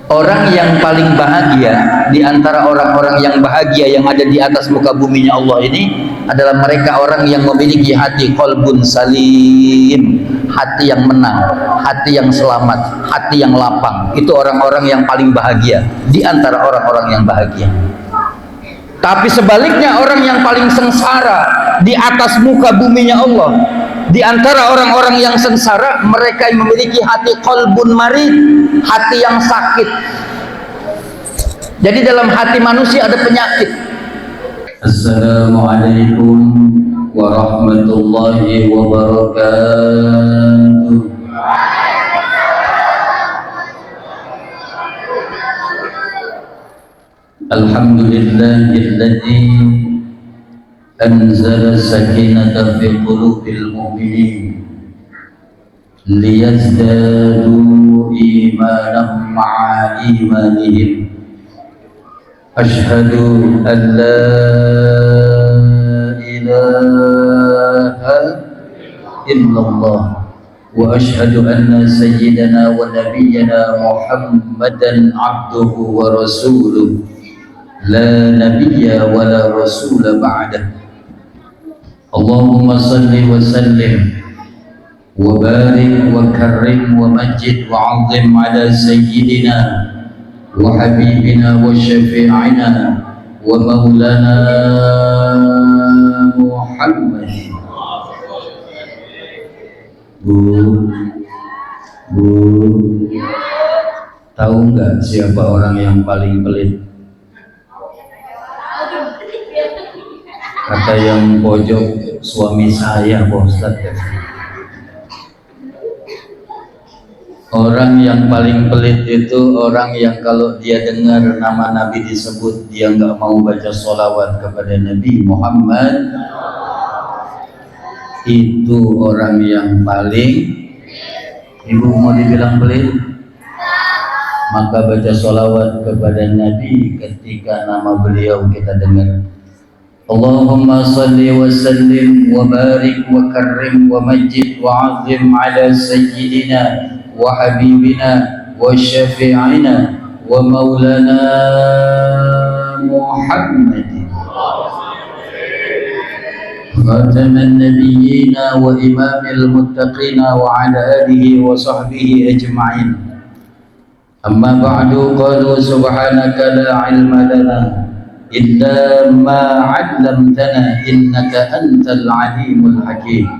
Orang yang paling bahagia di antara orang-orang yang bahagia yang ada di atas muka buminya Allah ini adalah mereka orang yang memiliki hati qalbun salim, hati yang menang, hati yang selamat, hati yang lapang. Itu orang-orang yang paling bahagia di antara orang-orang yang bahagia. Tapi sebaliknya orang yang paling sengsara di atas muka buminya Allah, di antara orang-orang yang sengsara, mereka yang memiliki hati qalbun marid, hati yang sakit. Jadi dalam hati manusia ada penyakit. Assalamualaikum warahmatullahi wabarakatuh. Alhamdulillahilladzi anzala sakinata fi qulubil mu'minin liyazdadu imanan ma'a imanihim. Ashhadu an la ilaha illallah wa ashhadu anna sayyidana wa nabiyyana Muhammadan abduhu wa rasuluh la nabiyya wa la rasula ba'dah. Allahumma salli wa sallim wa barik wa karrim wa majid wa 'azzim ala sayyidina wa habibina wa syafi'ina wa maulana Muhammad. Bu, tahu nggak siapa orang yang paling pelit? Kata yang pojok, suami saya, Pak Ustadz. Orang yang paling pelit itu orang yang kalau dia dengar nama Nabi disebut, dia nggak mau baca sholawat kepada Nabi Muhammad. Itu orang yang paling, ibu mau dibilang pelit, maka baca sholawat kepada Nabi ketika nama beliau kita dengar. Allahumma salli wa sallim wa barik wa karrim wa majid wa azim ala sayyidina wa habibina wa syafi'ina wa maulana Muhammad khataman nabiyyina wa imamil muttaqina wa ala alihi wa sahbihi ajma'in. Amma ba'du, qalu subhanaka la ilma lana illa ma 'allamtana innaka antal alimul hakim.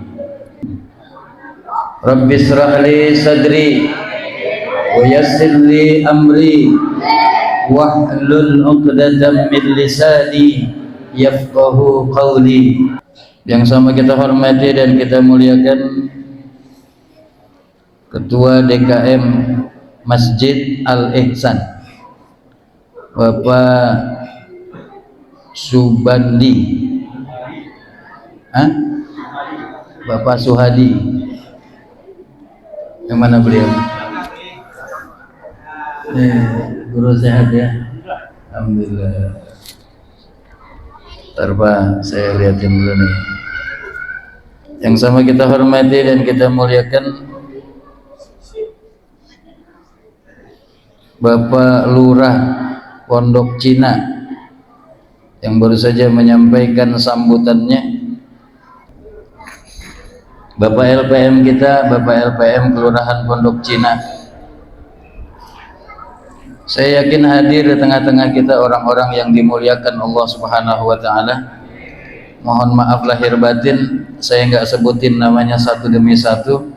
Rabbi israh li sadri wa yassir li amri wahlul 'uqdatam min lisani yafqahu qawli. Yang sama kita hormati dan kita muliakan Ketua DKM Masjid Al-Ihsan Bapak Subandi, Bapak Suhadi. Yang mana beliau? Guru sehat ya? Alhamdulillah. Terpa, saya lihatin dulu nih. Yang sama kita hormati dan kita muliakan Bapak Lurah Pondok Cina yang baru saja menyampaikan sambutannya. Bapak LPM kita, Bapak LPM Kelurahan Pondok Cina. Saya yakin hadir di tengah-tengah kita orang-orang yang dimuliakan Allah Subhanahu wa taala. Mohon maaf lahir batin, saya enggak sebutin namanya satu demi satu.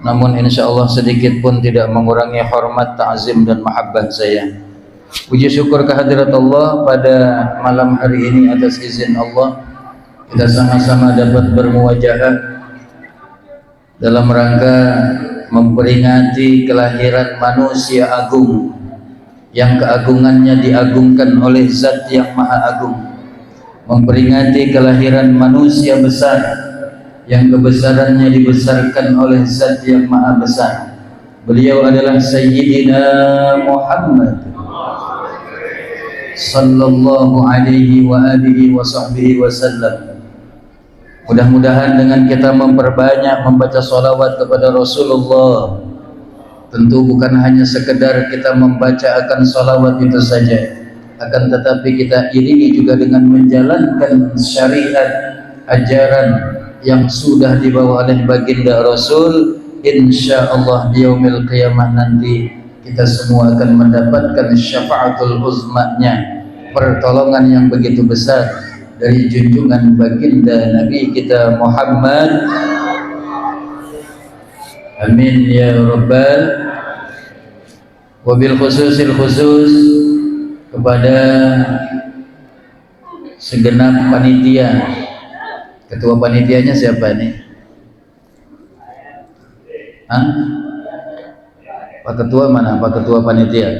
Namun insya Allah sedikit pun tidak mengurangi hormat, ta'zim dan mahabbah saya. Puji syukur kehadirat Allah pada malam hari ini atas izin Allah kita sama-sama dapat bermuwajahah dalam rangka memperingati kelahiran manusia agung yang keagungannya diagungkan oleh Zat yang Maha Agung, memperingati kelahiran manusia besar yang kebesarannya dibesarkan oleh Zat yang Maha Besar. Beliau adalah Sayyidina Muhammad sallallahu alaihi wa alihi wa sahbihi wasallam. Mudah-mudahan dengan kita memperbanyak membaca salawat kepada Rasulullah, Tentu bukan hanya sekedar kita membaca akan salawat itu saja, akan tetapi kita iringi juga dengan menjalankan syariat ajaran yang sudah dibawa oleh baginda Rasul. Insyaallah di yaumil qiyamah nanti kita semua akan mendapatkan syafaatul uzmanya, pertolongan yang begitu besar dari junjungan baginda Nabi kita Muhammad. Amin ya rabbal. Wabil khususil khusus kepada segenap panitia. Ketua panitianya siapa nih? Hah? Pak Ketua mana? Pak Ketua panitia?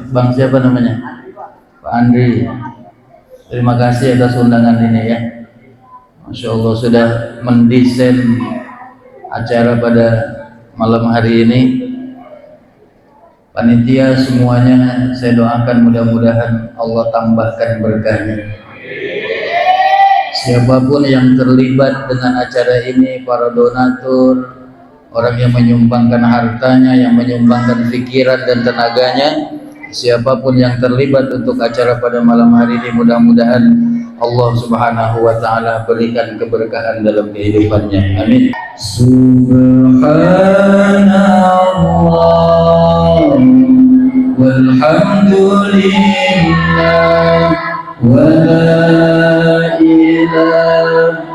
Bang siapa namanya? Pak Andri. Terima kasih atas undangan ini ya. Masya Allah sudah mendesain acara pada malam hari ini. Panitia semuanya saya doakan mudah-mudahan Allah tambahkan berkahnya. Siapapun yang terlibat dengan acara ini, para donatur, orang yang menyumbangkan hartanya, yang menyumbangkan pikiran dan tenaganya, siapapun yang terlibat untuk acara pada malam hari ini, mudah-mudahan Allah Subhanahu wa taala berikan keberkahan dalam kehidupannya. Amin. Subhanallah walhamdulillah wa la ilaha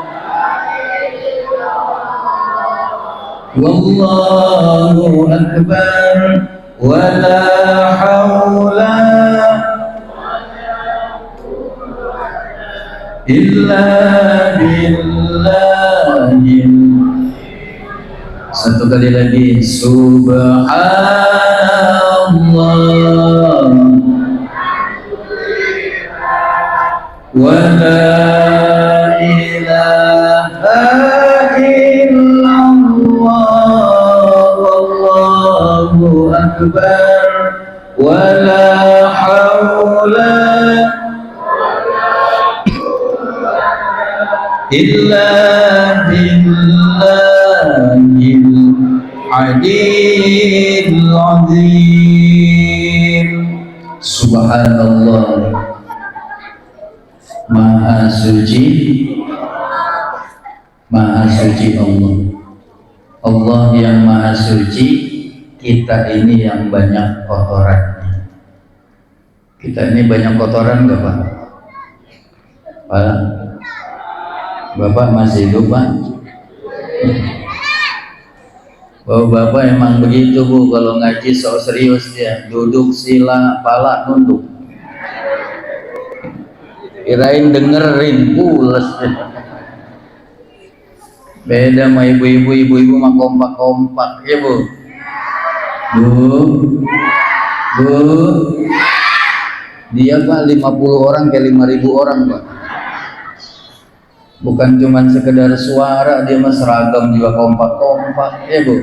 wallahu akbar wa la haula illa billahil. Satu kali lagi, subhanallah wa la ilaha illallah wallahu akbar wa la haula illa billahil aliyil azim. Subhanallah, Maha suci, Maha suci Allah. Allah yang Maha suci, kita ini yang banyak kotorannya. Kita ini banyak kotoran enggak Pak? Pak? Bapak masih hidup Pak? Bapak emang begitu Bu, kalau ngaji sok serius dia, duduk sila, pala nunduk. Kirain dengerin, pules. Beda sama ibu-ibu mah kompak-kompak ya Bu. Bu, dia Pak 50 orang kayak 5.000 orang Pak. Bukan cuma sekedar suara, dia mah seragam juga kompak-kompak ya Bu.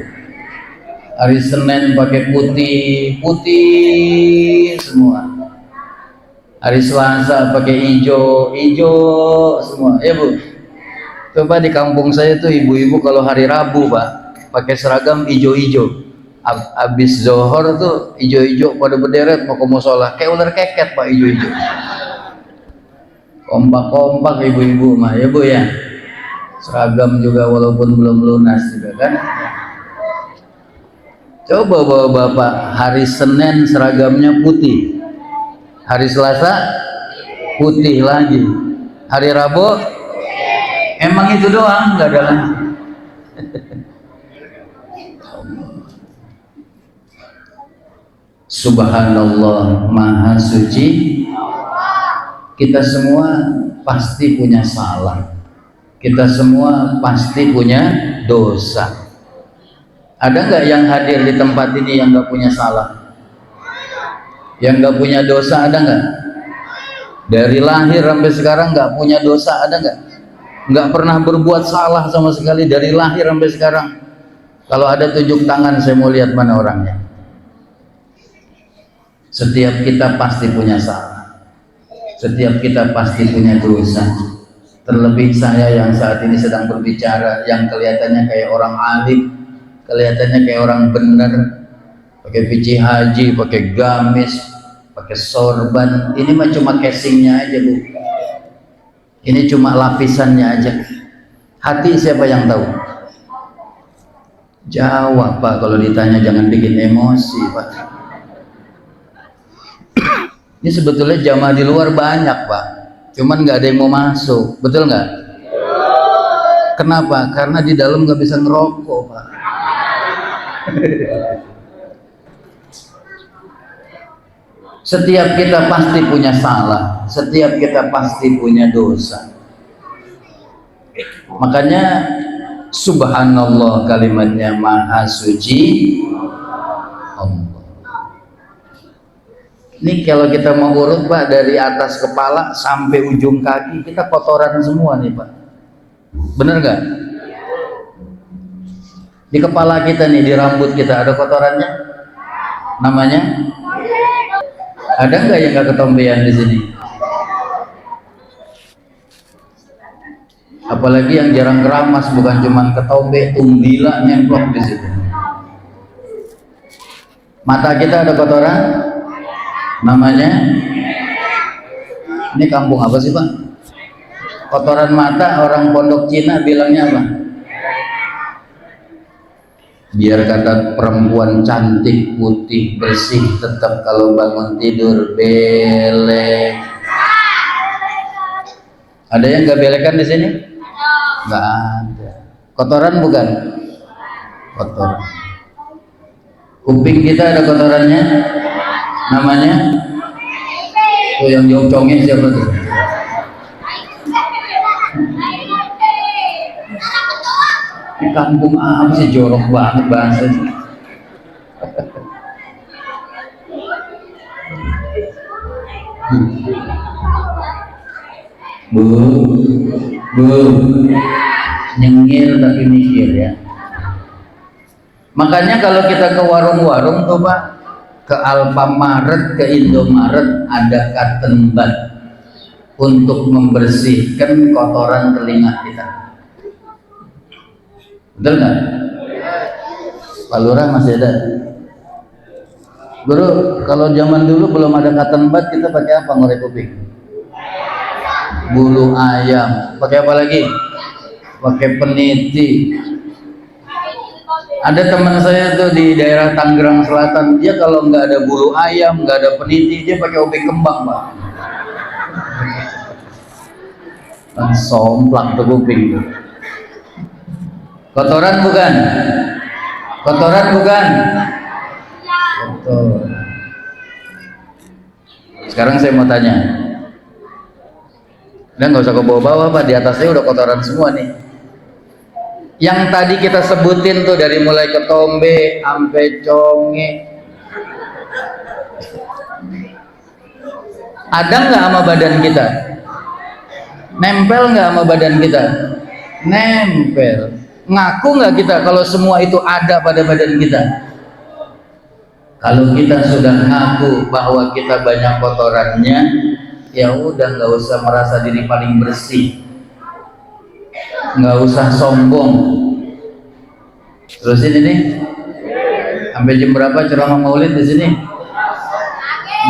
Hari Senin pakai putih semua. Hari Selasa pakai hijau semua ya Bu. Coba di kampung saya tuh ibu-ibu kalau hari Rabu Pak pakai seragam hijau-hijau. Abis zohor tuh hijau-hijau pada berderet mau ke musola, kayak ular keket Pak, hijau-hijau. Kompak-kompak ibu-ibu mah ya Bu ya. Seragam juga walaupun belum lunas juga kan. Coba bapak hari Senin seragamnya putih, hari Selasa putih lagi, hari Rabu emang itu doang, nggak ada lagi. Subhanallah, Maha suci. Kita semua pasti punya salah, kita semua pasti punya dosa. Ada nggak yang hadir di tempat ini yang nggak punya salah, yang nggak punya dosa? Ada nggak? Dari lahir sampai sekarang nggak punya dosa, ada nggak? Nggak pernah berbuat salah sama sekali dari lahir sampai sekarang. Kalau ada tunjuk tangan, saya mau lihat mana orangnya. Setiap kita pasti punya salah. Setiap kita pasti punya dosa. Terlebih saya yang saat ini sedang berbicara, yang kelihatannya kayak orang alim, kelihatannya kayak orang bener, pakai peci haji, pakai gamis, pakai sorban. Ini mah cuma casingnya aja Bu, ini cuma lapisannya aja. Hati siapa yang tahu? Jawab Pak, kalau ditanya jangan bikin emosi Pak. Ini sebetulnya jamaah di luar banyak Pak, cuman nggak ada yang mau masuk, betul nggak? Kenapa? Karena di dalam nggak bisa ngerokok Pak. Setiap kita pasti punya salah, setiap kita pasti punya dosa. Makanya subhanallah, kalimatnya maha suci Allah. Ini kalau kita mau urut Pak, dari atas kepala sampai ujung kaki kita kotoran semua nih Pak. Bener nggak? Di kepala kita nih, di rambut kita ada kotorannya. Namanya? Ada nggak yang nggak ketombean di sini? Apalagi yang jarang keramas, bukan cuman ketombe, umbila nyemplok di situ. Mata kita ada kotoran. Namanya? Ini kampung apa sih Pak? Kotoran mata orang pondok Cina bilangnya apa? Biar kata perempuan cantik, putih, bersih, tetap kalau bangun tidur belek. Ada yang nggak belekan di sini? Nggak ada. Kotoran bukan? Kotoran. Kuping kita ada kotorannya. Namanya? Tuh yang jongcongnya siapa tuh? Di kampung apa sih, jorok banget bahasanya. Bu, nyengir tapi mikir ya. Makanya kalau kita ke warung-warung tuh Pak, ke Alfamaret, ke Indomaret, ada cotton bud untuk membersihkan kotoran telinga kita. Betul nggak? Pak Lurah masih ada? Guru, kalau zaman dulu belum ada cotton bud, kita pakai apa ngorek kuping? Bulu ayam. Pakai apa lagi? Pakai peniti. Ada teman saya tuh di daerah Tangerang Selatan, dia kalau nggak ada bulu ayam, nggak ada peniti, dia pakai obeng kembang Pak. Kan somplak tuh kuping. Kotoran bukan? Kotoran bukan? Betul. Sekarang saya mau tanya, dan nggak usah ke bawah-bawah Pak, di atasnya udah kotoran semua nih. Yang tadi kita sebutin tuh, dari mulai ketombe sampai conge, ada nggak sama badan kita? Nempel nggak sama badan kita? Nempel. Ngaku nggak kita kalau semua itu ada pada badan kita? Kalau kita sudah ngaku bahwa kita banyak kotorannya, ya udah, nggak usah merasa diri paling bersih, nggak usah sombong. Terusin ini. Sampai jam berapa ceramah Maulid di sini?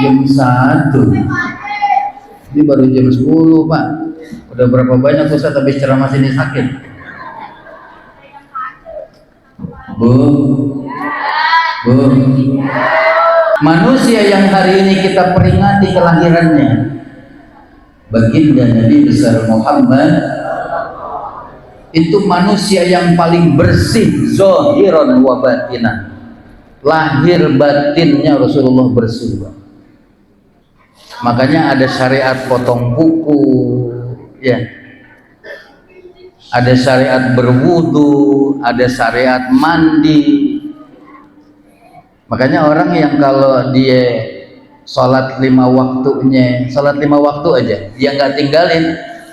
Jam 1. Ini baru jam 10 Pak. Udah berapa banyak Ustaz habis ceramah sini sakit? Bu. Manusia yang hari ini kita peringati kelahirannya, baginda Nabi besar Muhammad, itu manusia yang paling bersih zahiran wa batinan. Lahir batinnya Rasulullah bersih. Makanya ada syariat potong kuku, ya. Ada syariat berwudu, ada syariat mandi. Makanya orang yang kalau dia sholat 5 waktunya, sholat 5 waktu aja, dia nggak tinggalin,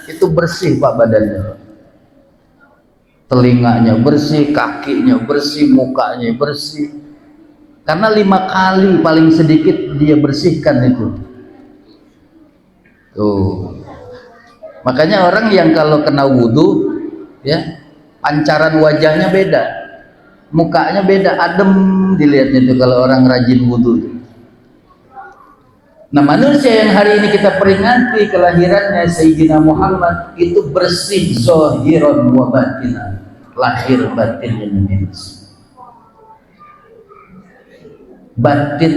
itu bersih Pak badannya. Telinganya bersih, kakinya bersih, mukanya bersih. Karena 5 kali paling sedikit dia bersihkan itu. Tuh. Makanya orang yang kalau kena wudhu, ya, pancaran wajahnya beda. mukanya beda, adem dilihatnya itu kalau orang rajin wudhu. Nah, manusia yang hari ini kita peringati kelahirannya Sayyidina Muhammad itu bersih zahiran wa batinan, lahir batinnya bersih. Batin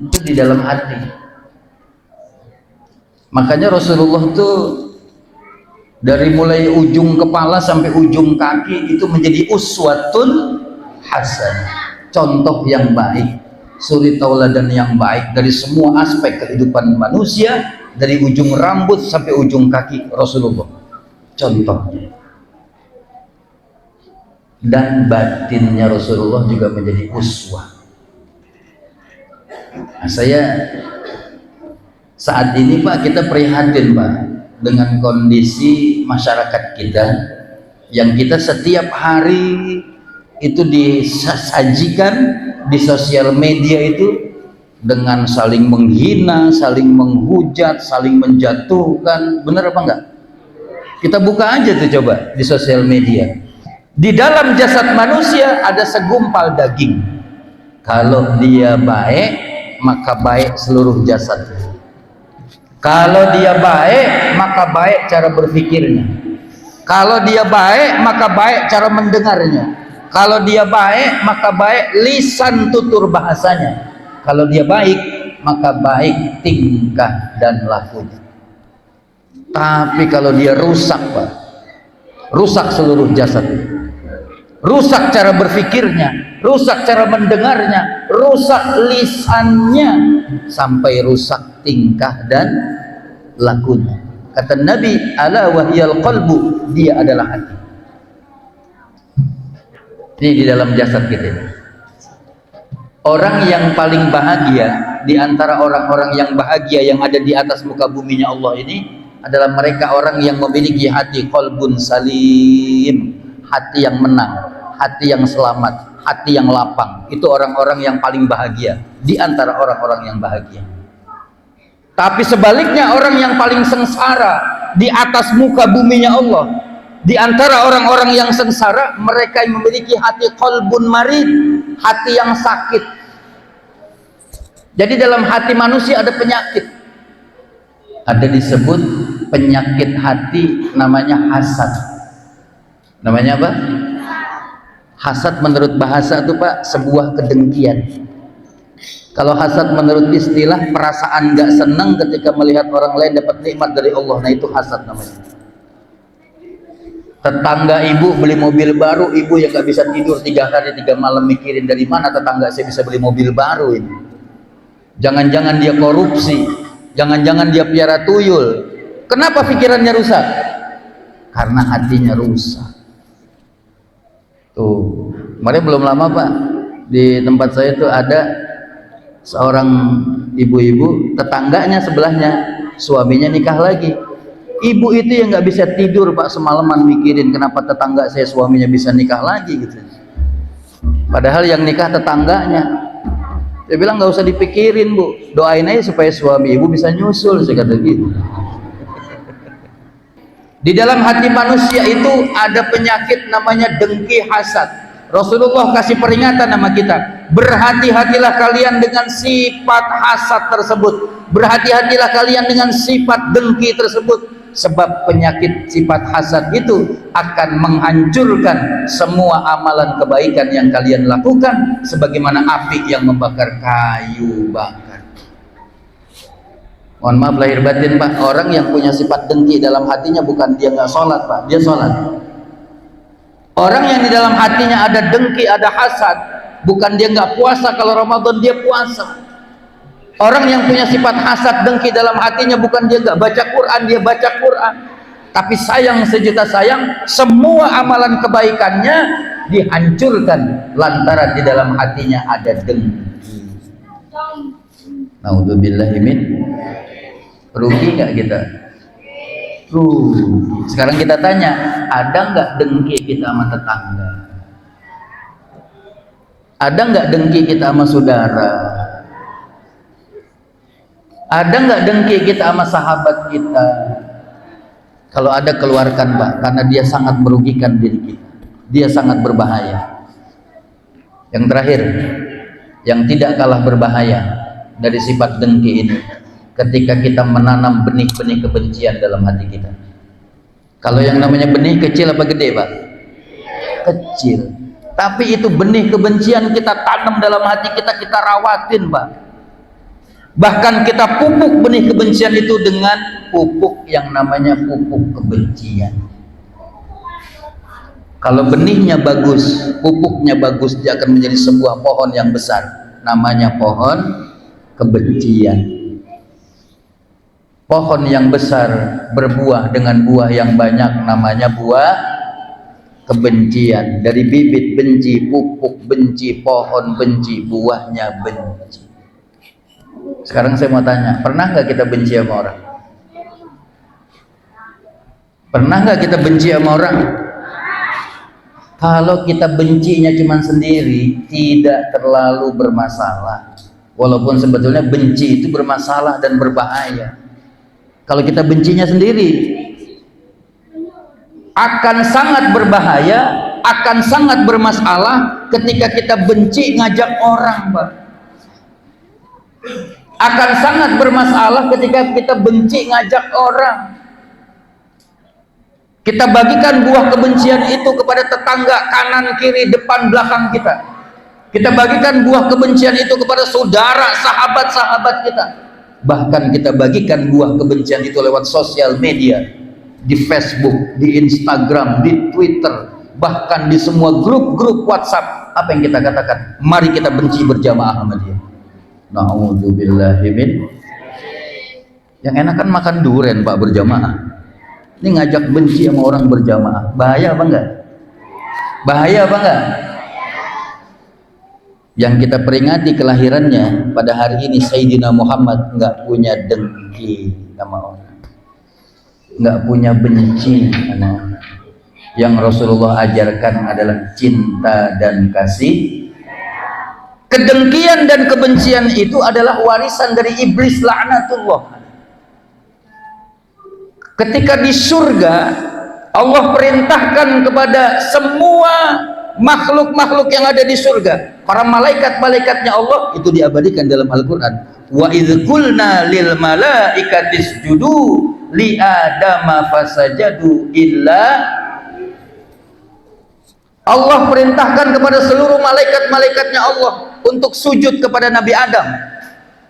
itu di dalam hati. Makanya Rasulullah itu dari mulai ujung kepala sampai ujung kaki itu menjadi uswatun hasanah, contoh yang baik, suri tauladan yang baik dari semua aspek kehidupan manusia, dari ujung rambut sampai ujung kaki Rasulullah contohnya. Dan batinnya Rasulullah juga menjadi uswah. Nah, saya saat ini Pak, kita prihatin Pak dengan kondisi masyarakat kita yang kita setiap hari itu disajikan di sosial media itu dengan saling menghina, saling menghujat, saling menjatuhkan. Benar apa enggak? Kita buka aja tuh coba di sosial media. Di dalam jasad manusia ada segumpal daging. Kalau dia baik, maka baik seluruh jasad. Kalau dia baik, maka baik cara berpikirnya. Kalau dia baik, maka baik cara mendengarnya. Kalau dia baik, maka baik lisan tutur bahasanya. Kalau dia baik, maka baik tingkah dan lakunya. Tapi kalau dia rusak Pak, rusak seluruh jasad, rusak cara berpikirnya, rusak cara mendengarnya, rusak lisannya, sampai rusak tingkah dan lakunya. Kata Nabi, ala wahyal qalbu, dia adalah hati. Ini di dalam jasad kita. Orang yang paling bahagia di antara orang-orang yang bahagia yang ada di atas muka buminya Allah ini adalah mereka orang yang memiliki hati qalbun salim, hati yang menang, hati yang selamat, hati yang lapang. Itu orang-orang yang paling bahagia di antara orang-orang yang bahagia. Tapi sebaliknya orang yang paling sengsara di atas muka buminya Allah, di antara orang-orang yang sengsara, mereka yang memiliki hati qalbun marid, hati yang sakit. Jadi dalam hati manusia ada penyakit. Ada disebut penyakit hati, namanya hasad. Namanya apa? Hasad menurut bahasa itu Pak, sebuah kedengkian. Kalau hasad menurut istilah, perasaan gak senang ketika melihat orang lain dapat nikmat dari Allah. Nah itu hasad namanya. Tetangga ibu beli mobil baru, ibu yang gak bisa tidur 3 hari 3 malam mikirin dari mana tetangga saya bisa beli mobil baru ini. Jangan-jangan dia korupsi, jangan-jangan dia piara tuyul. Kenapa pikirannya rusak? Karena hatinya rusak. Tuh, kemarin belum lama Pak, di tempat saya tuh ada seorang ibu-ibu, tetangganya sebelahnya suaminya nikah lagi. Ibu itu yang nggak bisa tidur Pak semalaman mikirin kenapa tetangga saya suaminya bisa nikah lagi gitu. Padahal yang nikah tetangganya. Dia bilang nggak usah dipikirin Bu, doain aja supaya suami ibu bisa nyusul, saya kata gitu. Di dalam hati manusia itu ada penyakit namanya dengki hasad. Rasulullah kasih peringatan sama kita, berhati-hatilah kalian dengan sifat hasad tersebut, berhati-hatilah kalian dengan sifat dengki tersebut, sebab penyakit sifat hasad itu akan menghancurkan semua amalan kebaikan yang kalian lakukan, sebagaimana api yang membakar kayu bakar. Mohon maaf lahir batin Pak, orang yang punya sifat dengki dalam hatinya bukan dia nggak sholat Pak, dia sholat. Orang yang di dalam hatinya ada dengki, ada hasad, bukan dia nggak puasa, kalau Ramadan dia puasa. Orang yang punya sifat hasad dengki dalam hatinya bukan dia nggak baca Quran, dia baca Quran. Tapi sayang sejuta sayang, semua amalan kebaikannya dihancurkan lantaran di dalam hatinya ada dengki. Naudzubillahi min. Rugi nggak kita? Rugi. Sekarang kita tanya, ada nggak dengki kita sama tetangga? Ada nggak dengki kita sama saudara? Ada nggak dengki kita sama sahabat kita? Kalau ada, keluarkan Pak, karena dia sangat merugikan diri kita, dia sangat berbahaya. Yang terakhir, yang tidak kalah berbahaya dari sifat dengki ini, ketika kita menanam benih-benih kebencian dalam hati kita. Kalau yang namanya benih kecil apa gede, Pak? Kecil. Tapi itu benih kebencian kita tanam dalam hati kita, kita rawatin, Pak. Bahkan kita pupuk benih kebencian itu dengan pupuk yang namanya pupuk kebencian. Kalau benihnya bagus, pupuknya bagus, dia akan menjadi sebuah pohon yang besar, namanya pohon kebencian. Pohon yang besar berbuah dengan buah yang banyak, namanya buah kebencian. Dari bibit benci, pupuk benci, pohon benci, buahnya benci. Sekarang saya mau tanya, pernah nggak kita benci sama orang? Pernah nggak kita benci sama orang? Kalau kita bencinya cuma sendiri, tidak terlalu bermasalah. Walaupun sebetulnya benci itu bermasalah dan berbahaya. Kalau kita bencinya sendiri, akan sangat berbahaya, akan sangat bermasalah ketika kita benci ngajak orang, Pak. Akan sangat bermasalah ketika kita benci ngajak orang. Kita bagikan buah kebencian itu kepada tetangga, kanan, kiri, depan, belakang kita. Kita bagikan buah kebencian itu kepada saudara, sahabat-sahabat kita. Bahkan kita bagikan buah kebencian itu lewat sosial media, di Facebook, di Instagram, di Twitter, bahkan di semua grup-grup WhatsApp. Apa yang kita katakan? Mari kita benci berjamaah sama dia. Na'udzubillahi min. Yang enak kan makan durian, Pak, berjamaah. Ini ngajak benci sama orang berjamaah. Bahaya apa enggak? Bahaya apa enggak? Yang kita peringati kelahirannya pada hari ini, Sayyidina Muhammad enggak punya dengki sama orang, enggak punya benci sama orang. Yang Rasulullah ajarkan adalah cinta dan kasih. Kedengkian dan kebencian itu adalah warisan dari iblis laknatullah. Ketika di surga, Allah perintahkan kepada semua makhluk-makhluk yang ada di surga, para malaikat-malaikatnya Allah, itu diabadikan dalam Al-Quran. Wa idh qulna lil malaikati isjudu li adama fasajadu illa. Allah perintahkan kepada seluruh malaikat-malaikatnya Allah untuk sujud kepada Nabi Adam.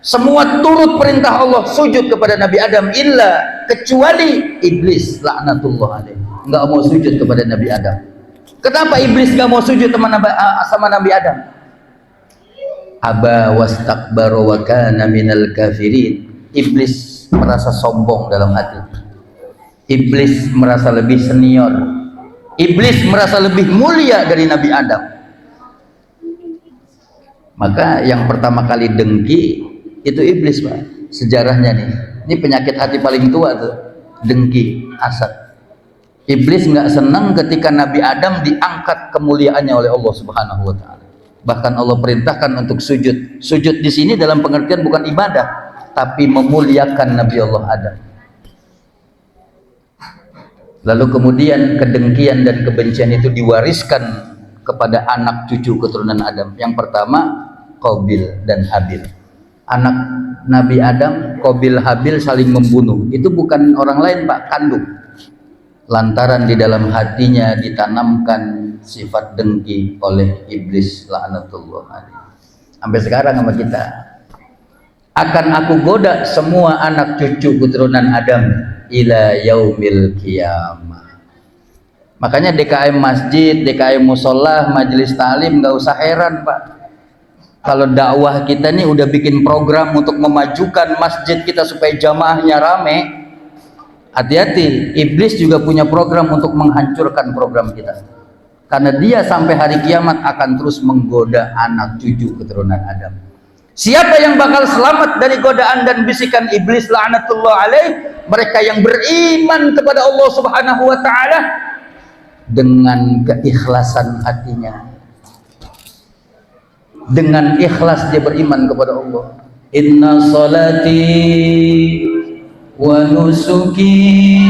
Semua turut perintah Allah sujud kepada Nabi Adam, illa, kecuali iblis laknatullah alaih, enggak mau sujud kepada Nabi Adam. Kenapa iblis enggak mau sujud sama Nabi Adam? Aba wastakbara wa kana minal kafirin. Iblis merasa sombong dalam hati. Iblis merasa lebih senior. Iblis merasa lebih mulia dari Nabi Adam. Maka yang pertama kali dengki itu iblis, Pak. Sejarahnya nih, ini penyakit hati paling tua tuh, dengki, hasad. Iblis nggak senang ketika Nabi Adam diangkat kemuliaannya oleh Allah Subhanahu wa taala. Bahkan Allah perintahkan untuk sujud. Sujud di sini dalam pengertian bukan ibadah, tapi memuliakan Nabi Allah Adam. Lalu kemudian kedengkian dan kebencian itu diwariskan kepada anak cucu keturunan Adam. Yang pertama, Qabil dan Habil. Anak Nabi Adam, Qabil, Habil saling membunuh. Itu bukan orang lain, Pak, kandung. Lantaran di dalam hatinya ditanamkan sifat dengki oleh iblis laknatullah alaihi. Sampai sekarang sama kita. Akan aku goda semua anak cucu keturunan Adam ila yaumil qiyamah. Makanya DKM masjid, DKM musola, majelis taklim nggak usah heran, Pak. Kalau dakwah kita nih udah bikin program untuk memajukan masjid kita supaya jamaahnya rame, hati-hati, iblis juga punya program untuk menghancurkan program kita. Karena dia sampai hari kiamat akan terus menggoda anak cucu keturunan Adam. Siapa yang bakal selamat dari godaan dan bisikan iblis laknatullah alaih? Mereka yang beriman kepada Allah Subhanahu wa taala dengan keikhlasan hatinya. Dengan ikhlas dia beriman kepada Allah. Inna salati wa nusuki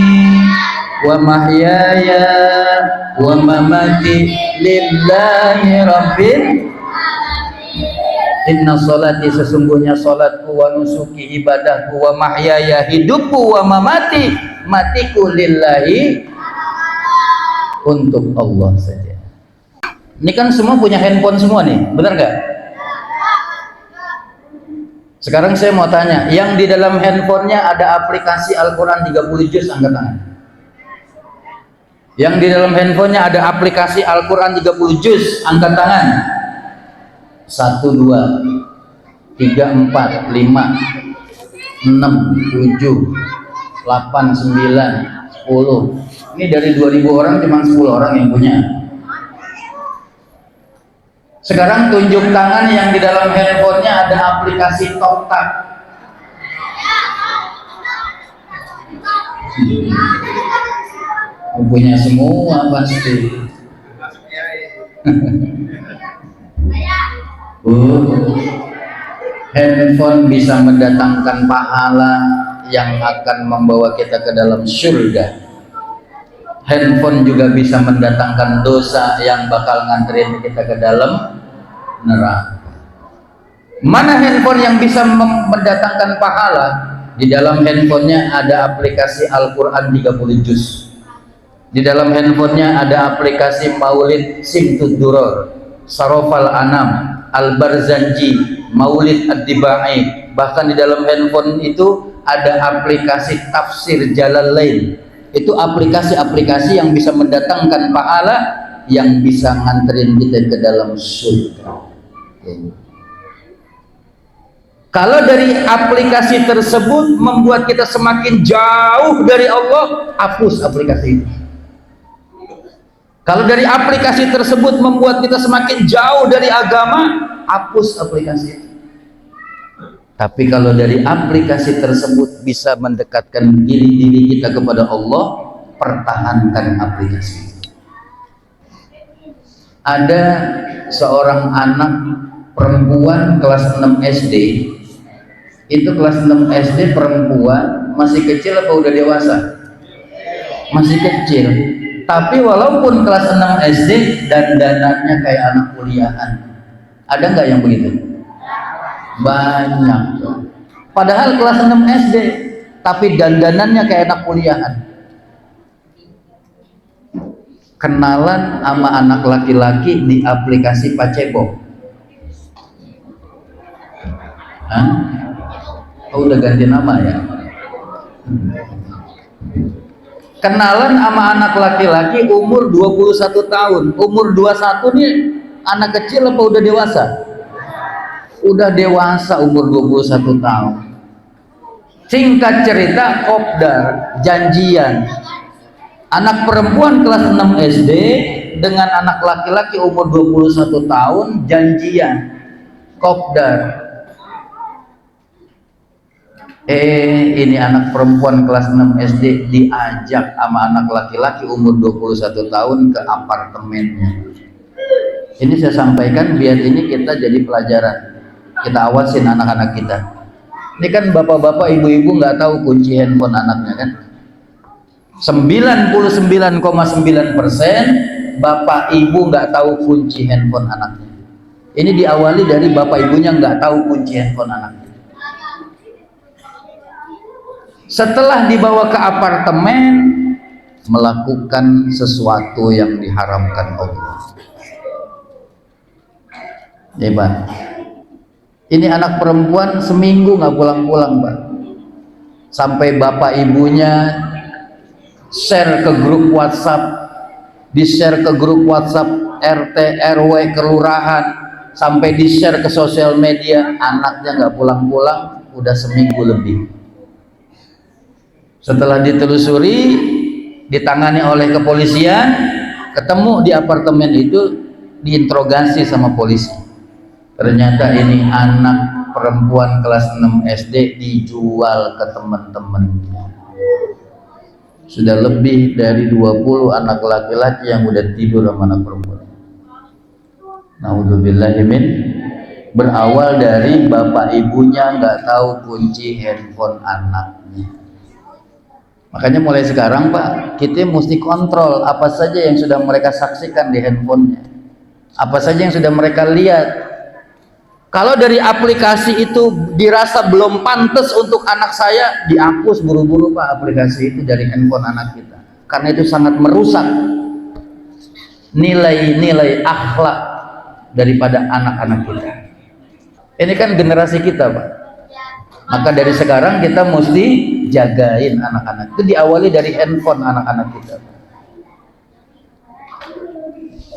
wa mahyaya wa mamati lillahi rabbil Inna sholati, sesungguhnya sholatku, wa nusuki, ibadahku, wa mahyaya, hidupku, wa mamati, matiku lillahi, untuk Allah saja. Ini kan semua punya handphone semua nih, benar nggak? Sekarang saya mau tanya, yang di dalam handphonenya ada aplikasi Al-Quran 30 juz, angkat tangan. Yang di dalam handphonenya ada aplikasi Al-Quran 30 juz, angkat tangan. 1, 2, 3, 4, 5, 6, 7, 8, 9, 10. Ini dari 2000 orang cuma 10 orang yang punya. Sekarang tunjuk tangan yang di dalam handphonenya ada aplikasi TokTak. Punya semua pasti. Handphone bisa mendatangkan pahala yang akan membawa kita ke dalam surga. Handphone juga bisa mendatangkan dosa yang bakal nganterin kita ke dalam neraka. Mana handphone yang bisa mendatangkan pahala? Di dalam handphonenya ada aplikasi Al-Quran 30 juz. Di dalam handphonenya ada aplikasi Maulid Simtud Duror, Sarofal Anam, Al-Barzanji, Maulid Ad-Dibai. Bahkan di dalam handphone itu ada aplikasi Tafsir Jalalain. Itu aplikasi-aplikasi yang bisa mendatangkan pahala, yang bisa nganterin kita ke dalam surga. Kalau dari aplikasi tersebut membuat kita semakin jauh dari Allah, hapus aplikasi itu. Kalau dari aplikasi tersebut membuat kita semakin jauh dari agama, hapus aplikasi itu. Tapi kalau dari aplikasi tersebut bisa mendekatkan diri kita kepada Allah, pertahankan aplikasi itu. Ada seorang anak perempuan kelas 6 SD. Itu kelas 6 SD perempuan, masih kecil apa udah dewasa? Masih kecil. Tapi walaupun kelas 6 SD, dandanannya kayak anak kuliahan. Ada nggak yang begitu? Banyak. Padahal kelas 6 SD, tapi dandanannya kayak anak kuliahan. Kenalan sama anak laki-laki di aplikasi Pacebo. Oh, udah ganti nama ya. Kenalan sama anak laki-laki umur 21 tahun. Umur 21 nih anak kecil apa udah dewasa? Udah dewasa, umur 21 tahun. Singkat cerita, kopdar, janjian. Anak perempuan kelas 6 SD dengan anak laki-laki umur 21 tahun janjian. Kopdar. Ini anak perempuan kelas 6 SD diajak sama anak laki-laki umur 21 tahun ke apartemennya. Ini saya sampaikan biar ini kita jadi pelajaran. Kita awasin anak-anak kita. Ini kan bapak-bapak, ibu-ibu nggak tahu kunci handphone anaknya kan. 99,9% bapak ibu nggak tahu kunci handphone anaknya. Ini diawali dari bapak ibunya nggak tahu kunci handphone anaknya. Setelah dibawa ke apartemen, melakukan sesuatu yang diharamkan Allah. Hebat. Ini anak perempuan seminggu nggak pulang-pulang, Pak. Sampai bapak ibunya share ke grup WhatsApp, di-share ke grup WhatsApp RT, RW, kelurahan, sampai di-share ke sosial media. Anaknya nggak pulang-pulang, udah seminggu lebih. Setelah ditelusuri, ditangani oleh kepolisian, ketemu di apartemen itu, diinterogasi sama polisi. Ternyata ini anak perempuan kelas 6 SD dijual ke teman-temannya. Sudah lebih dari 20 anak laki-laki yang udah tidur sama anak perempuan. Naudzubillahimin. Berawal dari bapak ibunya nggak tahu kunci handphone anaknya. Makanya mulai sekarang Pak, kita mesti kontrol apa saja yang sudah mereka saksikan di handphonenya, apa saja yang sudah mereka lihat. Kalau dari aplikasi itu dirasa belum pantas untuk anak saya, dihapus buru-buru Pak aplikasi itu dari handphone anak kita. Karena itu sangat merusak nilai-nilai akhlak daripada anak-anak kita. Ini kan generasi kita Pak. Maka dari sekarang kita mesti jagain anak-anak. Itu diawali dari handphone anak-anak kita.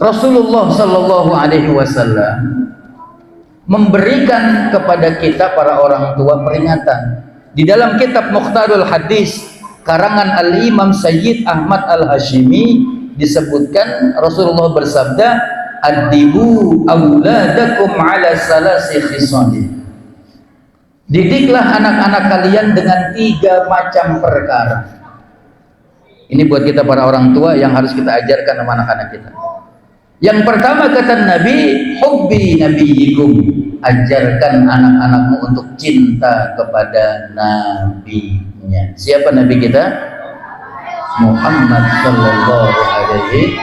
Rasulullah Sallallahu Alaihi Wasallam memberikan kepada kita para orang tua peringatan di dalam kitab Mukhtarul Hadis karangan Al-Imam Sayyid Ahmad Al-Hashimi disebutkan Rasulullah bersabda, "Adibu auladakum ala salasi khisalin." Didiklah anak-anak kalian dengan 3 macam perkara. Ini buat kita para orang tua yang harus kita ajarkan sama anak-anak kita. Yang pertama kata Nabi, hubbi nabiyikum, ajarkan anak-anakmu untuk cinta kepada nabinya. Siapa nabi kita? Muhammad sallallahu alaihi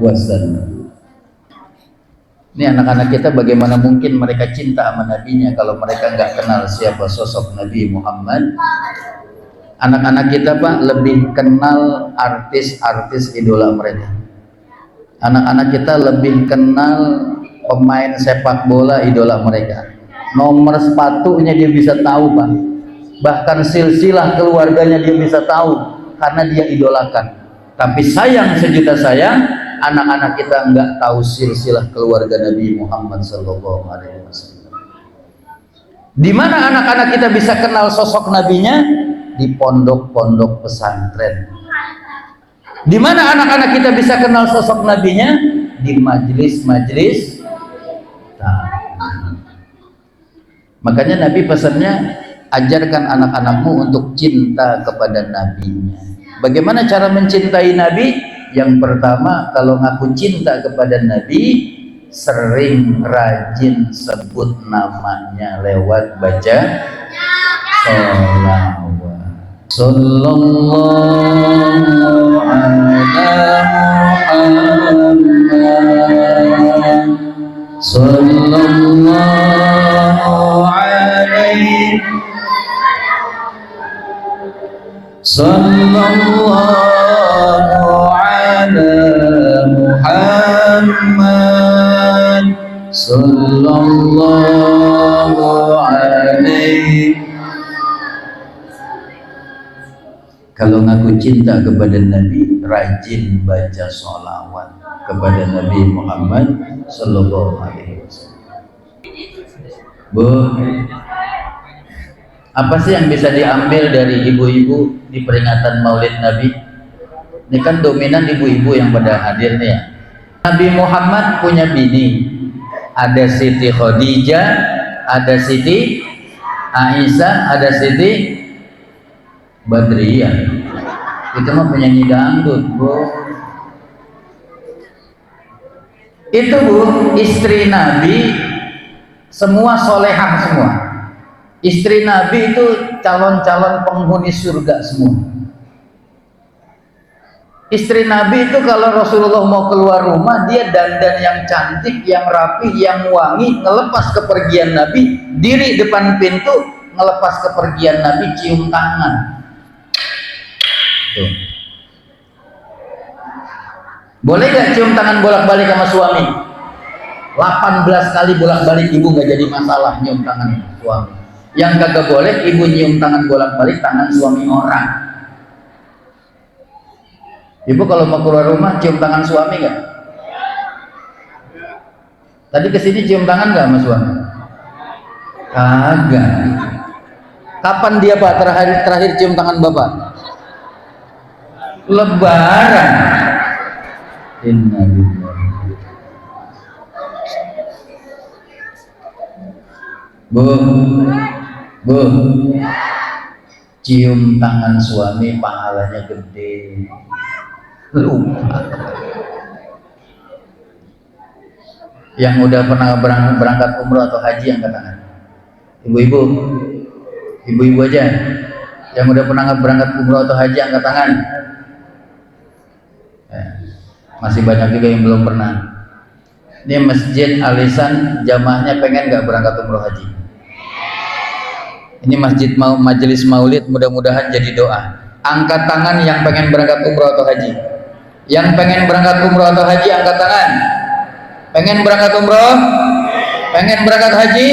wasallam. Ini anak-anak kita bagaimana mungkin mereka cinta sama nabinya kalau mereka nggak kenal siapa sosok Nabi Muhammad. Anak-anak kita Pak lebih kenal artis-artis idola mereka. Anak-anak kita lebih kenal pemain sepak bola idola mereka. Nomor sepatunya dia bisa tahu Pak. Bahkan silsilah keluarganya dia bisa tahu karena dia idolakan. Tapi sayang sejuta sayang, anak-anak kita enggak tahu silsilah keluarga Nabi Muhammad sallallahu alaihi wasallam. Di mana anak-anak kita bisa kenal sosok nabinya? Di pondok-pondok pesantren. Di mana anak-anak kita bisa kenal sosok nabinya? Di majelis-majelis. Makanya Nabi pesannya, ajarkan anak-anakmu untuk cinta kepada nabinya. Bagaimana cara mencintai Nabi? Yang pertama, kalau ngaku cinta kepada Nabi, sering rajin sebut namanya lewat baca sholawat. Sallallahu ala Muhammad, sallallahu alaihi, sallallahu ala Muhammad, sallallahu alaihi. Kalau ngaku cinta kepada Nabi, rajin baca sholawat kepada Nabi Muhammad sallallahu alaihi wasallam. Bu, apa sih yang bisa diambil dari ibu-ibu di peringatan Maulid Nabi? Ini kan dominan ibu-ibu yang pada hadir nih ya. Nabi Muhammad punya bini, ada Siti Khadijah, ada Siti Aisyah, ada Siti Badriyah. Itu mah penyanyi dangdut Bu. Itu Bu, istri Nabi semua solehah semua. Istri Nabi itu calon-calon penghuni surga semua. Istri Nabi itu kalau Rasulullah mau keluar rumah, dia dandan yang cantik, yang rapi, yang wangi, ngelepas kepergian Nabi, diri depan pintu, ngelepas kepergian Nabi, cium tangan. Tuh. Boleh gak cium tangan bolak-balik sama suami? 18 kali bolak-balik ibu gak jadi masalah nyium tangan suami. Yang kagak boleh ibu nyium tangan bolak-balik tangan suami orang. Ibu kalau mau keluar rumah cium tangan suami gak? Tadi kesini cium tangan gak sama suami? Kagak. Kapan dia Pak terakhir cium tangan Bapak? Lebaran. Innalillahi. Bu, cium tangan suami pahalanya gede. Lupa. Yang udah pernah berangkat umroh atau haji angkat tangan. Ibu-ibu aja. Yang udah pernah berangkat umroh atau haji angkat tangan. Masih banyak juga yang belum pernah. Ini masjid Alisan, jamaahnya pengen nggak berangkat umroh haji? Ini masjid majelis maulid, mudah-mudahan jadi doa. Angkat tangan yang pengen berangkat umroh atau haji. Yang pengen berangkat umroh atau haji angkat tangan. Pengen berangkat umroh? Pengen berangkat haji?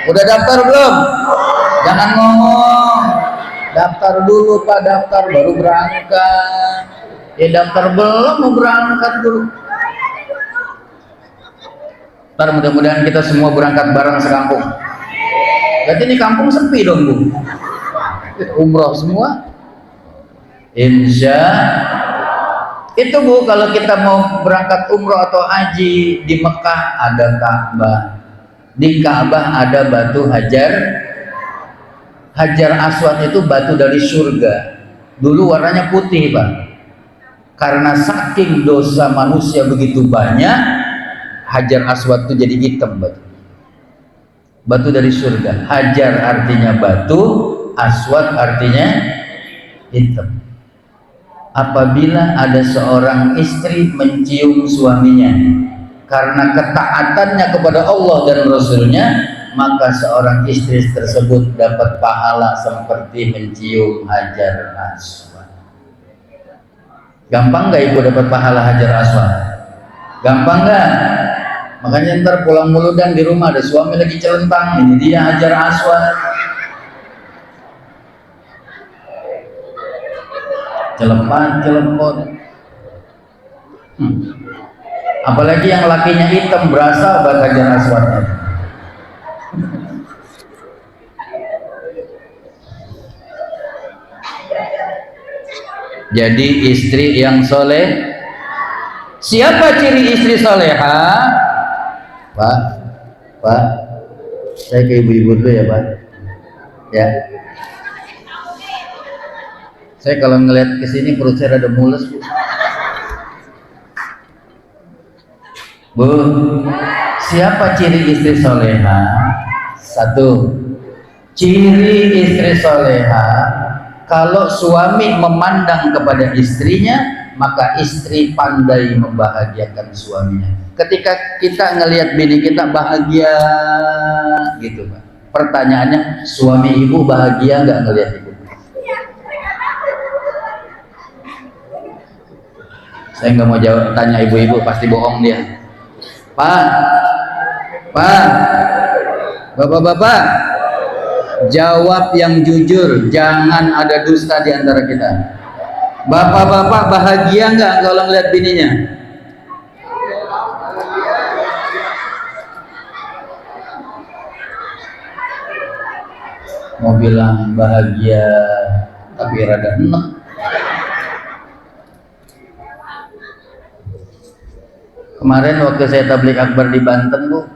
Udah daftar belum? Jangan ngomong. Daftar dulu Pak, daftar baru berangkat. Ya daftar belum, mau berangkat dulu. Ntar mudah-mudahan kita semua berangkat bareng sekampung. Berarti ini kampung sepi dong Bu. Umroh semua. Insya itu Bu, kalau kita mau berangkat umroh atau haji di Mekah ada Ka'bah. Di Ka'bah ada batu Hajar Aswad, itu batu dari surga. Dulu warnanya putih Pak. Karena saking dosa manusia begitu banyak, Hajar Aswad itu jadi hitam batu dari surga. Hajar artinya batu, Aswad artinya hitam. Apabila ada seorang istri mencium suaminya karena ketaatannya kepada Allah dan Rasulnya, maka seorang istri tersebut dapat pahala seperti mencium Hajar Aswad. Gampang gak ibu dapat pahala Hajar Aswad? Gampang gak? Makanya ntar pulang muludan di rumah ada suami lagi celentang, ini dia Hajar Aswad. Celempot. Apalagi yang lakinya hitam, berasa obat Hajar Aswadnya. Jadi istri yang soleh. Siapa ciri istri soleha? Pak, saya ke ibu-ibu dulu ya Pak. Ya. Saya kalau ngeliat ke sini perut saya rada mules Bu. Bu, siapa ciri istri soleha? Satu, ciri istri soleha, kalau suami memandang kepada istrinya, maka istri pandai membahagiakan suaminya. Ketika kita ngelihat bini kita bahagia gitu Pak, pertanyaannya, suami ibu bahagia nggak ngelihat ibu? Saya nggak mau jawab, tanya ibu-ibu pasti bohong dia. Pak, bapak-bapak, jawab yang jujur, jangan ada dusta di antara kita. Bapak-bapak bahagia nggak kalau ngeliat bininya? Mau bilang bahagia tapi rada enek. Kemarin waktu saya tabligh akbar di Banten Bu,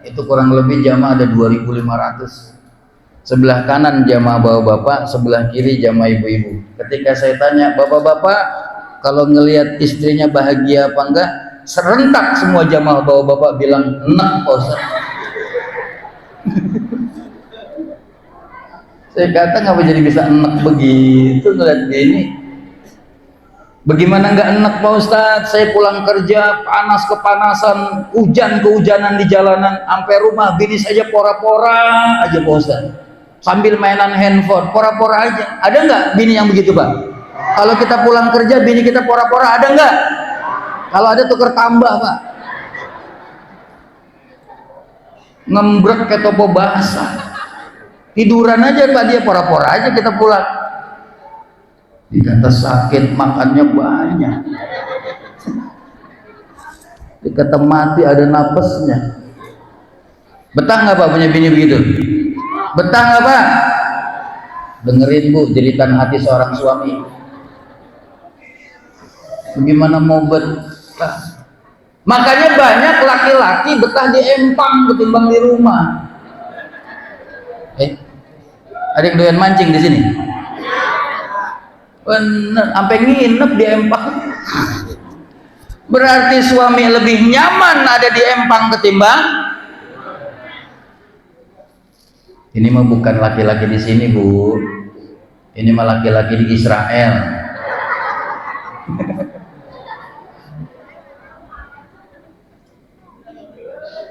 itu kurang lebih jamaah ada 2.500. Sebelah kanan jamaah bapak-bapak, sebelah kiri jamaah ibu-ibu. Ketika saya tanya, bapak-bapak kalau ngelihat istrinya bahagia apa enggak, serentak semua jamaah bapak-bapak bilang enak Pak Ustaz. Saya kata ngapa jadi bisa enak begitu ngeliat gini? Bagaimana nggak enak Pak Ustadz? Saya pulang kerja panas kepanasan, hujan-kehujanan di jalanan, sampai rumah bini saja pora-pora aja Pak Ustadz. Sambil mainan handphone, pora-pora aja. Ada nggak bini yang begitu Pak? Kalau kita pulang kerja bini kita pora-pora, ada nggak? Kalau ada tuker tambah Pak. Ngembrek kayak topo basah. Tiduran aja Pak, dia pora-pora aja kita pulang. Dikata sakit makannya banyak, dikata mati ada napasnya. Betah nggak Pak punya bini begitu? Betah nggak Pak? Dengerin Bu jeritan hati seorang suami. Bagaimana mau betah? Makanya banyak laki-laki betah di empang ketimbang di rumah. Ada yang doyan mancing di sini? Bener, sampai nginep di empang. Berarti suami lebih nyaman ada di empang ketimbang. Ini mah bukan laki-laki di sini Bu, ini mah laki-laki di Israel.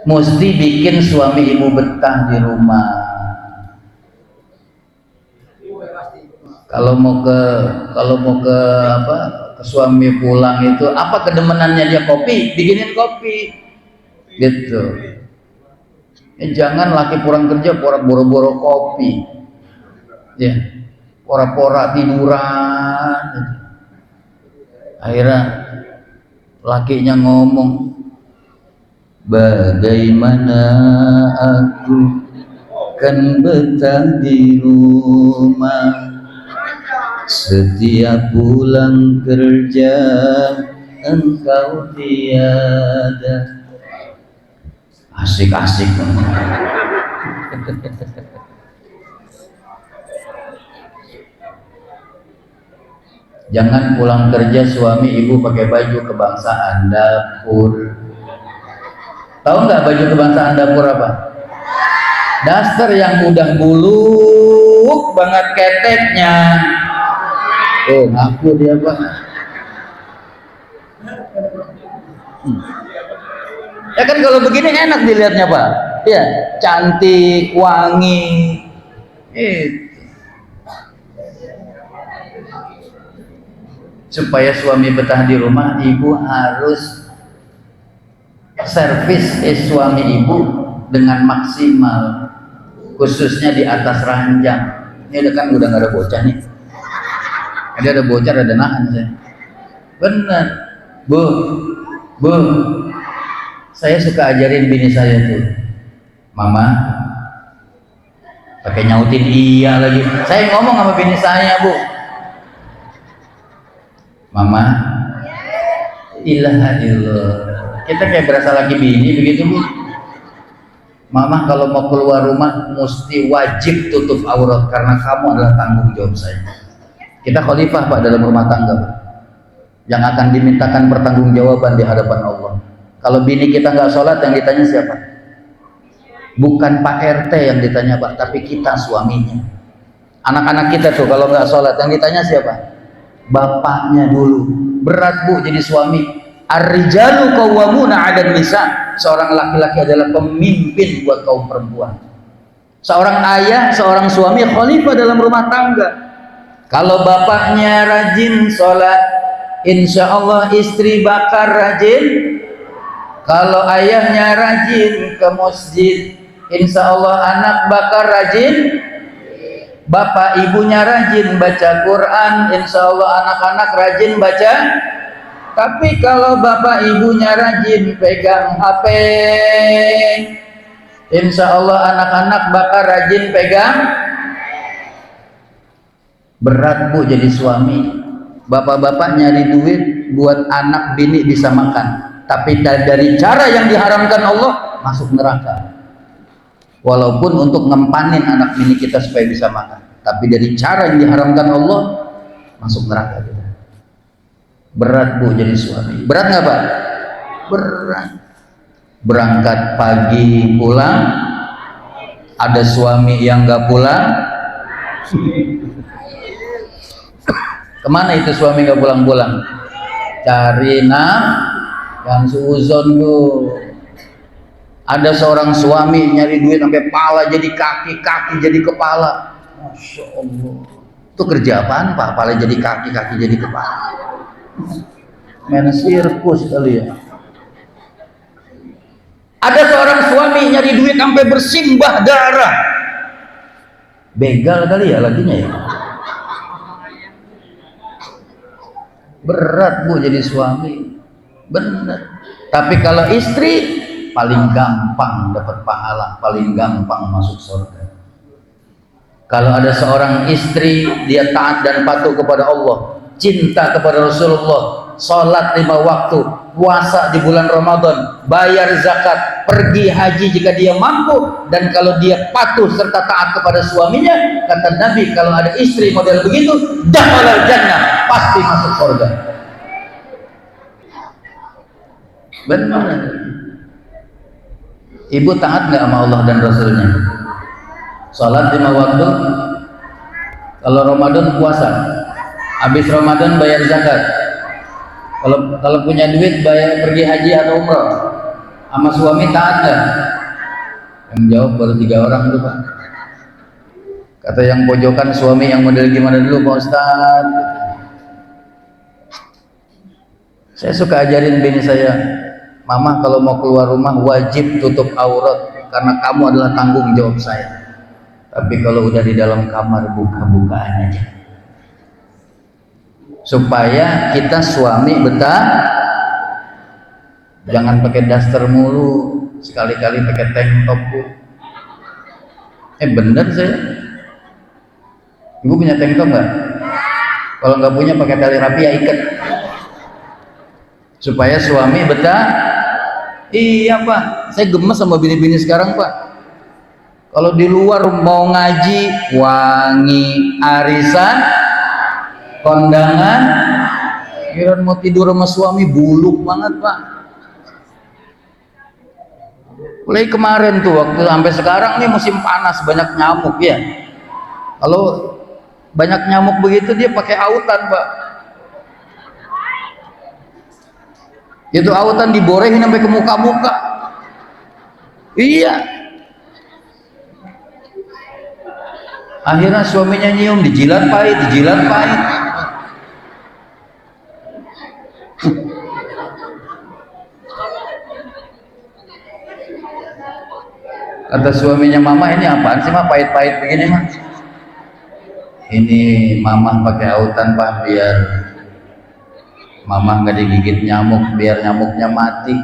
mesti bikin suami ibu betah di rumah. Kalau mau ke apa, ke suami pulang itu apa kedemenannya dia, kopi, bikinin kopi gitu. Jangan laki pulang kerja boro-boro kopi, ya, pora-pora tiduran. Akhirnya lakinya ngomong, bagaimana aku kan betah di rumah, setiap pulang kerja engkau tiada. Asik-asik. Jangan pulang kerja suami ibu pakai baju kebangsaan dapur. Tahu nggak baju kebangsaan dapur apa? Daster yang udah buluk banget keteknya. Oh, ngaku dia Pak. Ya kan kalau begini enak dilihatnya Pak. Ya, cantik, wangi. Supaya suami betah di rumah, ibu harus servis suami ibu dengan maksimal, khususnya di atas ranjang. Ini kan udah nggak ada bocah nih. Ada bocah, ada nahan saya. Bener, bu, saya suka ajarin bini saya tuh, mama, pakai nyautin iya lagi. Saya ngomong sama bini saya, bu, mama, ilaha illallah. Kita kayak berasa lagi bini begitu, bu. Mama kalau mau keluar rumah mesti wajib tutup aurat karena kamu adalah tanggung jawab saya. Kita khalifah Pak dalam rumah tangga, Pak, yang akan dimintakan pertanggungjawaban di hadapan Allah. Kalau bini kita nggak sholat, yang ditanya siapa? Bukan Pak RT yang ditanya Pak, tapi kita suaminya. Anak-anak kita tuh kalau nggak sholat, yang ditanya siapa? Bapaknya dulu. Berat bu jadi suami. Ar-rijalu qawwamuna 'alan nisa. Seorang laki-laki adalah pemimpin buat kaum perempuan. Seorang ayah, seorang suami khalifah dalam rumah tangga. Kalau bapaknya rajin sholat, insya Allah istri bakar rajin. Kalau ayahnya rajin ke masjid, insya Allah anak bakar rajin. Bapak ibunya rajin baca Quran, insya Allah anak-anak rajin baca. Tapi kalau bapak ibunya rajin pegang HP, insya Allah anak-anak bakar rajin pegang. Berat bu jadi suami. Bapak-bapak nyari duit buat anak bini bisa makan, tapi dari cara yang diharamkan Allah masuk neraka. Walaupun untuk ngempanin anak bini kita supaya bisa makan, tapi dari cara yang diharamkan Allah masuk neraka kita. Berat bu jadi suami. Berat nggak Pak? Berat. Berangkat pagi pulang, ada suami yang nggak pulang. Kemana itu suami nggak pulang-pulang? Cari yang suuzon tuh. Ada seorang suami nyari duit sampai pala jadi kaki, kaki jadi kepala. Masya Allah. Itu kerja apaan Pak? Pala jadi kaki, kaki jadi kepala. Main sirkus kali ya. Ada seorang suami nyari duit sampai bersimbah darah. Begal kali ya lakinya ya. Berat bu jadi suami. Bener. Tapi kalau istri paling gampang dapat pahala, paling gampang masuk surga. Kalau ada seorang istri dia taat dan patuh kepada Allah, cinta kepada Rasulullah, sholat 5 waktu, puasa di bulan Ramadan, bayar zakat, pergi haji jika dia mampu, dan kalau dia patuh serta taat kepada suaminya, kata Nabi kalau ada istri model begitu, dakhalal jannah, pasti masuk surga. Benar. Ibu taat nggak sama Allah dan Rasulnya? Sholat 5 waktu, kalau Ramadan puasa, habis Ramadan bayar zakat, kalau punya duit bayar pergi haji atau umrah, Sama suami taat nggak? Yang jawab baru 3 orang tuh Pak. Kata yang pojokan, suami yang model gimana dulu Pak Ustaz? Saya suka ajarin bini saya, Mama kalau mau keluar rumah wajib tutup aurat karena kamu adalah tanggung jawab saya. Tapi kalau udah di dalam kamar buka-bukaan aja. Supaya kita suami betah, jangan pakai daster mulu, sekali-kali pakai tank top Bu. Bener saya. Ibu punya tank top nggak? Kalau nggak punya pakai tali rapi ya ikat. Supaya suami betah. Iya Pak, saya gemes sama bini-bini sekarang Pak. Kalau di luar mau ngaji, wangi, arisan, kondangan, kira mau tidur sama suami buluk banget Pak. Mulai kemarin tuh waktu sampai sekarang nih musim panas banyak nyamuk ya. Kalau banyak nyamuk begitu dia pakai autan Pak. Itu autan diborehin sampai ke muka-muka. Iya. Akhirnya suaminya nyium, dijilat pahit, dijilat pahit. Kata suaminya, Mama ini apaan sih Mah pahit-pahit begini Mah? Ini Mama pakai autan Pak biar Mama nggak digigit nyamuk, biar nyamuknya mati.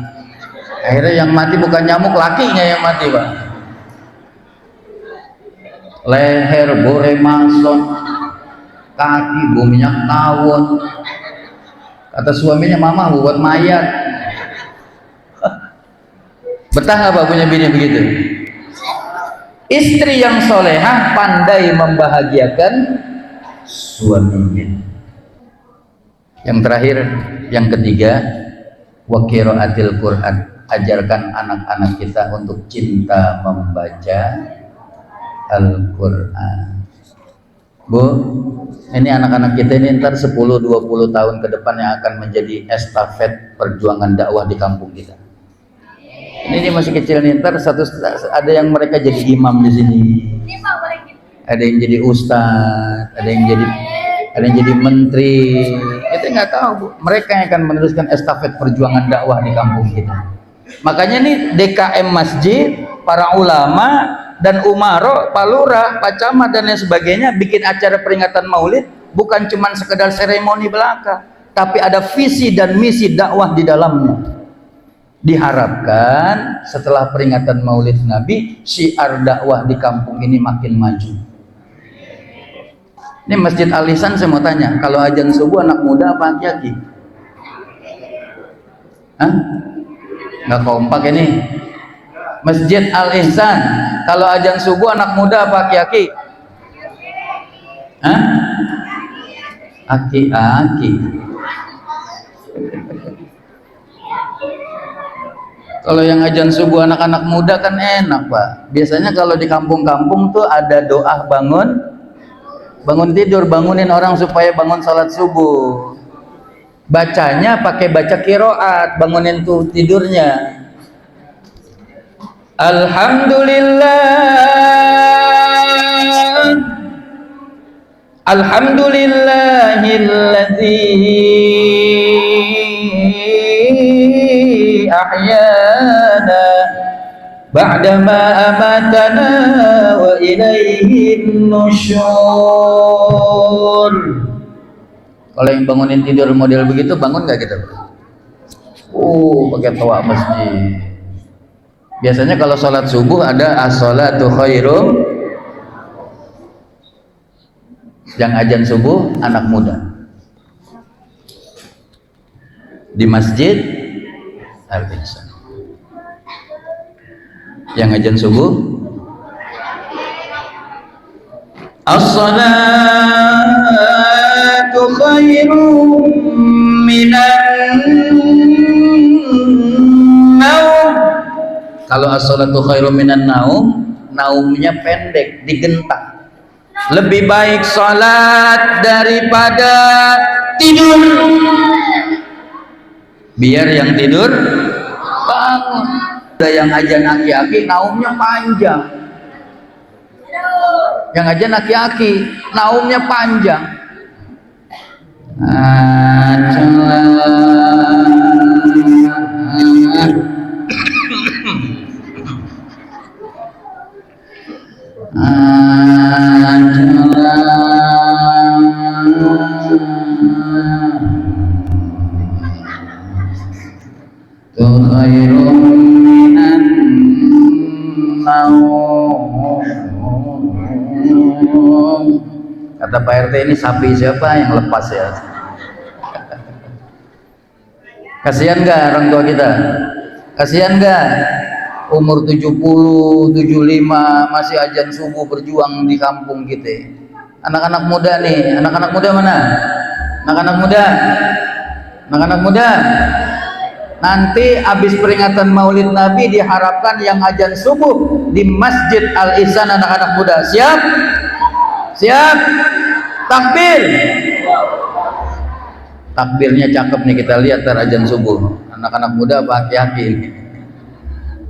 Akhirnya yang mati bukan nyamuk, lakinya yang mati Pak. Leher bore mason, kaki minyak tawon. Kata suaminya, Mama buat mayat. Betah nggak Pak punya bini begitu? Istri yang solehah pandai membahagiakan suaminya. Yang terakhir, yang ketiga, wa qiraatil Quran. Ajarkan anak-anak kita untuk cinta membaca Al-Quran. Bu, ini anak-anak kita ini ntar 10-20 tahun ke depan yang akan menjadi estafet perjuangan dakwah di kampung kita. Ini masih kecil nih, ntar ada yang mereka jadi imam di sini, ada yang jadi ustadz, ada yang jadi menteri. Kita nggak tahu Bu. Mereka yang akan meneruskan estafet perjuangan dakwah di kampung kita. Makanya nih DKM masjid, para ulama dan umaro, pak lurah, pak camat dan lain sebagainya bikin acara peringatan Maulid bukan cuma sekedar seremoni belaka, tapi ada visi dan misi dakwah di dalamnya. Diharapkan setelah peringatan Maulid Nabi, syiar dakwah di kampung ini makin maju. Ini Masjid Al-Ihsan saya mau tanya, kalau azan subuh anak muda apa aki-aki? Hah? Nggak kompak ini. Masjid Al-Ihsan, kalau azan subuh anak muda apa aki-aki? Hah? Aki-aki. Kalau yang azan subuh anak-anak muda kan enak Pak. Biasanya kalau di kampung-kampung tuh ada doa bangun tidur, bangunin orang supaya bangun salat subuh. Bacanya pakai baca qiraat, bangunin tuh tidurnya. Alhamdulillahilladzi ahyana ba'dama amatana wa ilaihin nusyur. Kalau yang bangunin tidur model begitu, bangun nggak kita? Pakai toa masjid. Biasanya kalau sholat subuh ada as-sholatu khairum. Yang azan subuh anak muda di Masjid Al-Ihsan. Yang azan subuh as-salatu khairum minan naum. Kalau as-salatu khairum minan naum, naumnya pendek, digentak. Lebih baik salat daripada tidur. Biar yang tidur bangun. Ada yang ajan aki-aki naumnya panjang. Yang ajan aki-aki naumnya panjang. Kata Pak RT, ini sapi siapa yang lepas ya? Kasihan gak orang tua kita? Kasihan gak umur 70, 75 masih ajan subuh berjuang di kampung kita? Anak-anak muda nih, anak-anak muda mana? Anak-anak muda, anak-anak muda. Nanti habis peringatan Maulid Nabi diharapkan yang ajan subuh di Masjid Al Ihsan, anak-anak muda siap? Siap? Takbir. Takbirnya cakep nih, kita lihat tar ajan subuh. Anak-anak muda apa aki-aki ini?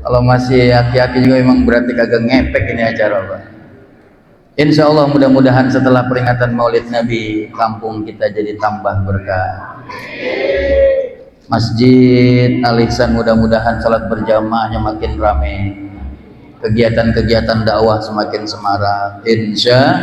Kalau masih aki-aki juga memang berarti kagak ngepek ini acara, Pak. Insya Allah mudah-mudahan setelah peringatan Maulid Nabi kampung kita jadi tambah berkah. Masjid Al Ihsan mudah-mudahan salat berjamaahnya makin ramai, kegiatan-kegiatan dakwah semakin semarak, insya